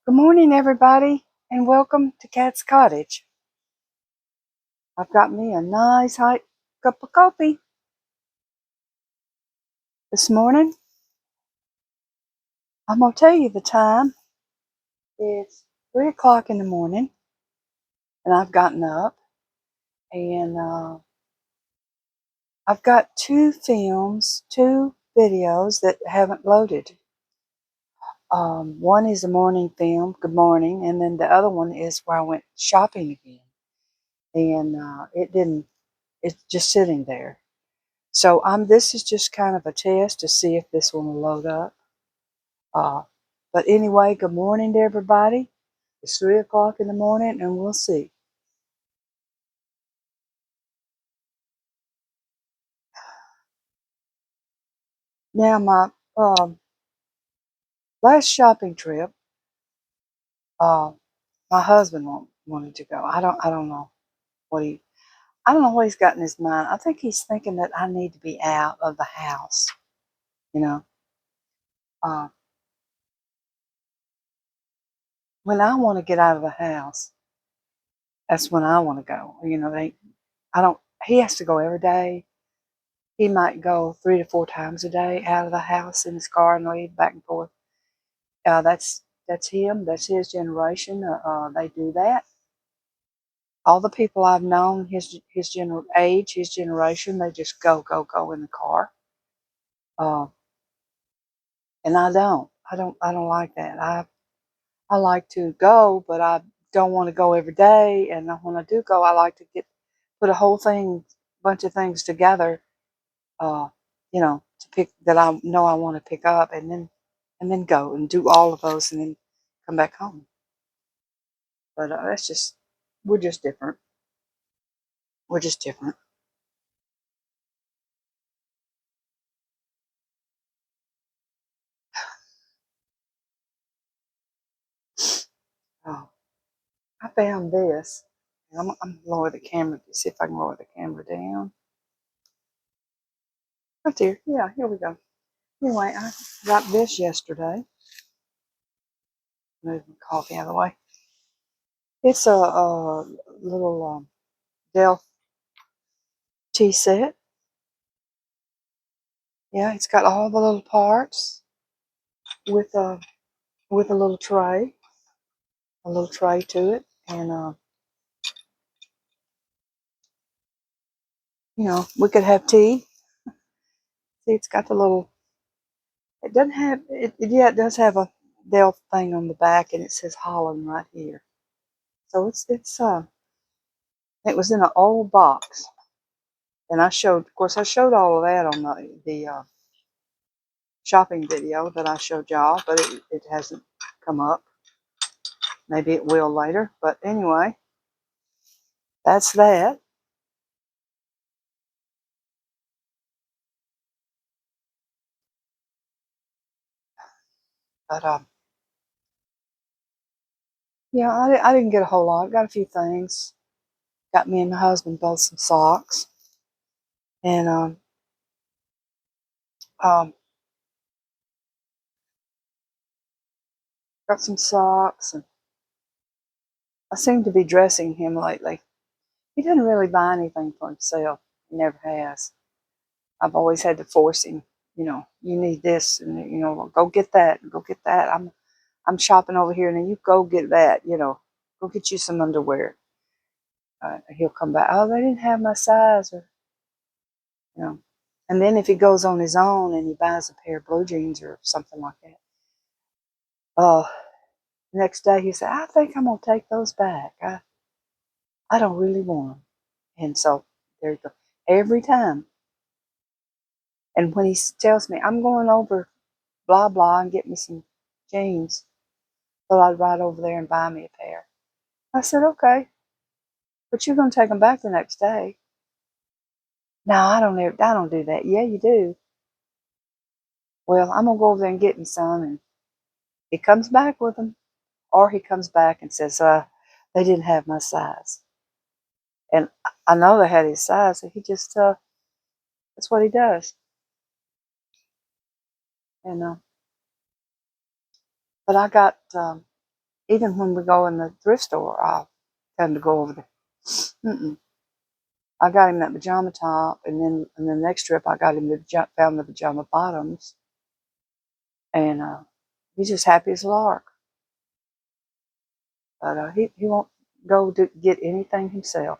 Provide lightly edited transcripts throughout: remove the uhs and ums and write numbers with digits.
Good morning, everybody, and welcome to Cat's Cottage. I've got me a nice hot cup of coffee this morning. I'm going to tell you the time. It's 3 o'clock in the morning, and I've gotten up, and I've got two videos that haven't loaded. One is a morning film, good morning, and then the other one is where I went shopping again. And it's just sitting there. So this is just kind of a test to see if this one will load up. But anyway, good morning to everybody. It's 3 o'clock in the morning, and we'll see. Now, my last shopping trip, uh, my husband wanted to go. I don't know what I don't know what he's got in his mind. I think he's thinking that I need to be out of the house. You know, uh, when I want to get out of the house, that's when I want to go. I don't. He has to go every day. He might go 3 to 4 times a day out of the house in his car and leave back and forth. That's him. That's his generation. They do that. All the people I've known, his generation, they just go in the car. Uh, and I don't like that. I like to go, but I don't want to go every day. And when I do go, I like to put a bunch of things together. Uh, to pick that I know I want to pick up, and then go and do all of those, and then come back home. But we're just different. We're just different. Oh, I found this. I'm gonna lower the camera to see if I can lower the camera down. Right there. Yeah, here we go. Anyway, I got this yesterday. Move my coffee out of the way. It's a little Dell tea set. Yeah, it's got all the little parts with a a little tray to it, and we could have tea. See, it's got the little. It doesn't have it. Yeah, it does have a Dell thing on the back, and it says Holland right here. So it was in an old box, and of course, I showed all of that on the shopping video that I showed y'all, but it hasn't come up. Maybe it will later, but anyway, that's that. But yeah, I didn't get a whole lot. Got a few things. Got me and my husband both some socks, and um, got some socks, and I seem to be dressing him lately. He doesn't really buy anything for himself. He never has. I've always had to force him. You need this, and go get that, and go get that. I'm shopping over here, and then you go get that. Go get you some underwear. He'll come back. Oh, they didn't have my size, or you know. And then if he goes on his own and he buys a pair of blue jeans or something like that, uh, next day he said, "I think I'm gonna take those back. I don't really want them." And so there you go. Every time. And when he tells me I'm going over blah blah and get me some jeans, so I'd ride over there and buy me a pair. I said, okay, but you're gonna take them back the next day. No, I don't do that. Yeah, you do. Well, I'm gonna go over there and get me some, and he comes back with them, or he comes back and says, they didn't have my size, and I know they had his size, so he just that's what he does, and but I got Even when we go in the thrift store, I'll tell him to go over there. Mm-mm. I got him that pajama top, and then the next trip I got him found the pajama bottoms, and he's just happy as a lark. But he won't go to get anything himself.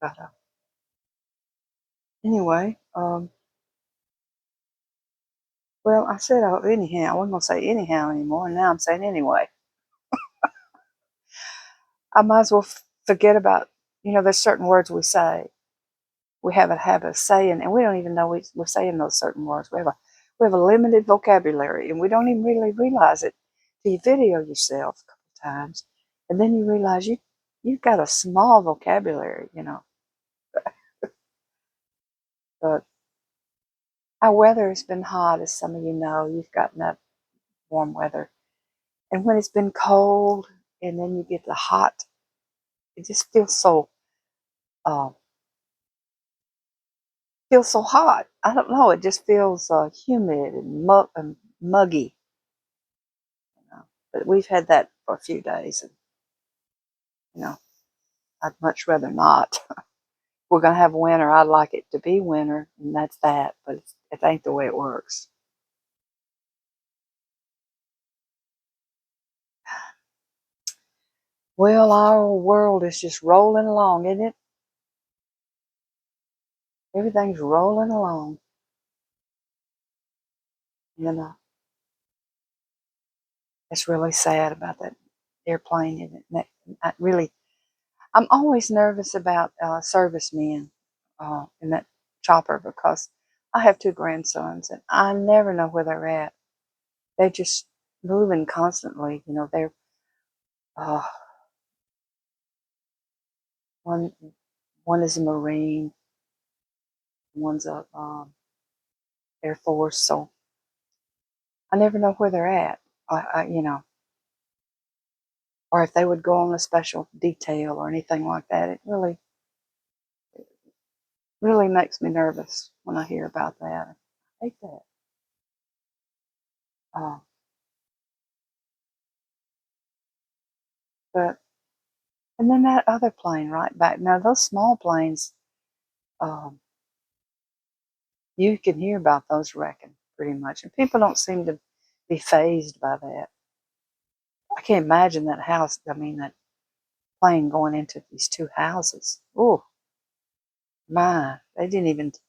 But anyway, well, I said anyhow. I wasn't gonna say anyhow anymore, and now I'm saying anyway. I might as well forget about. There's certain words we say. We have a habit of saying, and we don't even know we're saying those certain words. We have a limited vocabulary, and we don't even really realize it till you video yourself a couple times, and then you realize you've got a small vocabulary. But our weather has been hot, as some of you know. You've gotten that warm weather, and when it's been cold, and then you get the hot, it just uh, feels so hot. I don't know. It just feels humid and muggy. But we've had that for a few days, and you know, I'd much rather not. We're gonna have winter. I'd like it to be winter, and that's that. But it ain't the way it works. Well, our world is just rolling along, isn't it? Everything's rolling along. You know, it's really sad about that airplane, isn't it? I'm always nervous about servicemen in that chopper because I have two grandsons, and I never know where they're at. They're just moving constantly. They're uh, one one is a Marine, one's a Air Force, so I never know where they're at. Or if they would go on a special detail or anything like that. It really makes me nervous when I hear about that. I hate that. Uh, but and then that other plane right back. Now those small planes, um, you can hear about those wrecking pretty much, and people don't seem to be phased by that. I can't imagine that house. I mean, that plane going into these two houses. Oh my! They didn't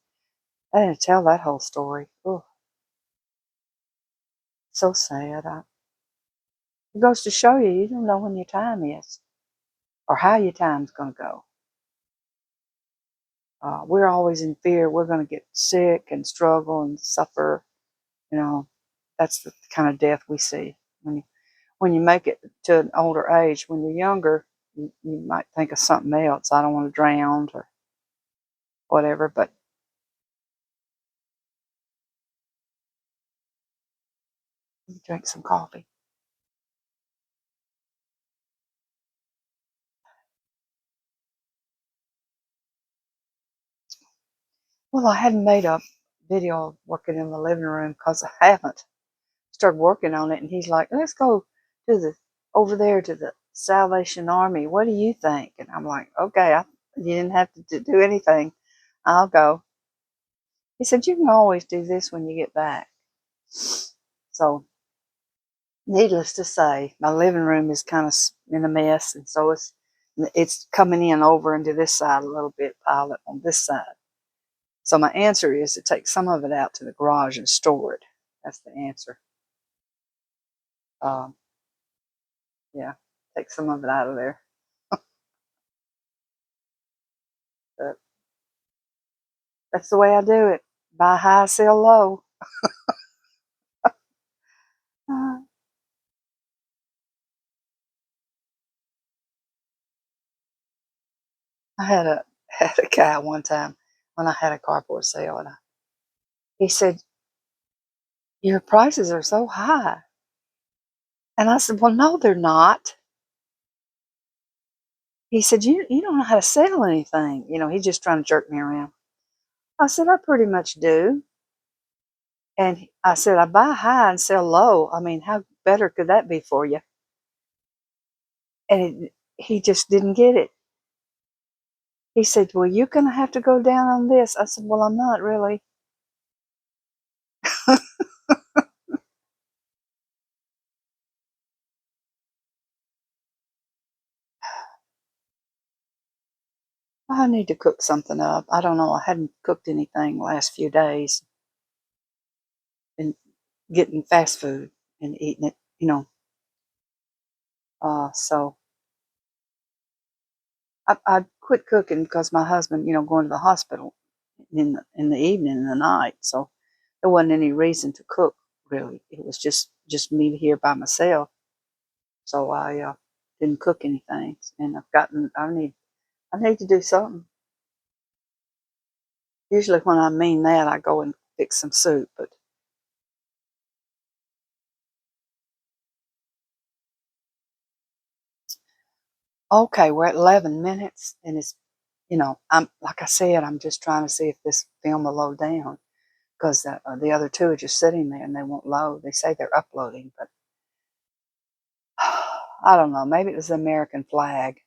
tell that whole story. Oh, so sad. It goes to show you don't know when your time is or how your time's going to go. We're always in fear we're going to get sick and struggle and suffer. You know, that's the kind of death we see when you make it to an older age. When you're younger, you might think of something else. I don't want to drown or whatever. But you drink some coffee. Well, I hadn't made a video of working in the living room because I haven't started working on it. And he's like, let's go over there to the Salvation Army. What do you think? And I'm like, okay, you didn't have to do anything. I'll go. He said, you can always do this when you get back. So, needless to say, my living room is kind of in a mess. And so it's coming in over into this side a little bit, piled up on this side. So my answer is to take some of it out to the garage and store it. That's the answer. Um, yeah, take some of it out of there. But that's the way I do it. Buy high, sell low. Uh, I had a guy one time when I had a carport sale, and he said, "Your prices are so high," and I said, "Well, no, they're not." He said, "You don't know how to sell anything." He's just trying to jerk me around. I said, I pretty much do. And I said, I buy high and sell low. I mean, how better could that be for you? And he just didn't get it. He said, well, you're going to have to go down on this. I said, well, I'm not really. I need to cook something up. I don't know. I hadn't cooked anything the last few days and getting fast food and eating it. So I quit cooking because my husband, going to the hospital in the evening and the night. So there wasn't any reason to cook really. It was just me here by myself. So I didn't cook anything, and I need to do something. Usually when I mean that, I go and fix some soup. But okay, we're at 11 minutes, and I'm like I said, I'm just trying to see if this film will load down because the other two are just sitting there and they won't load. They say they're uploading, but I don't know. Maybe it was the American flag.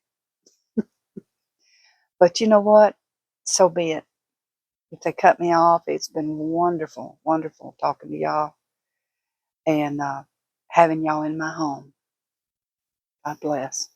But you know what? So be it. If they cut me off, it's been wonderful, wonderful talking to y'all and having y'all in my home. God bless.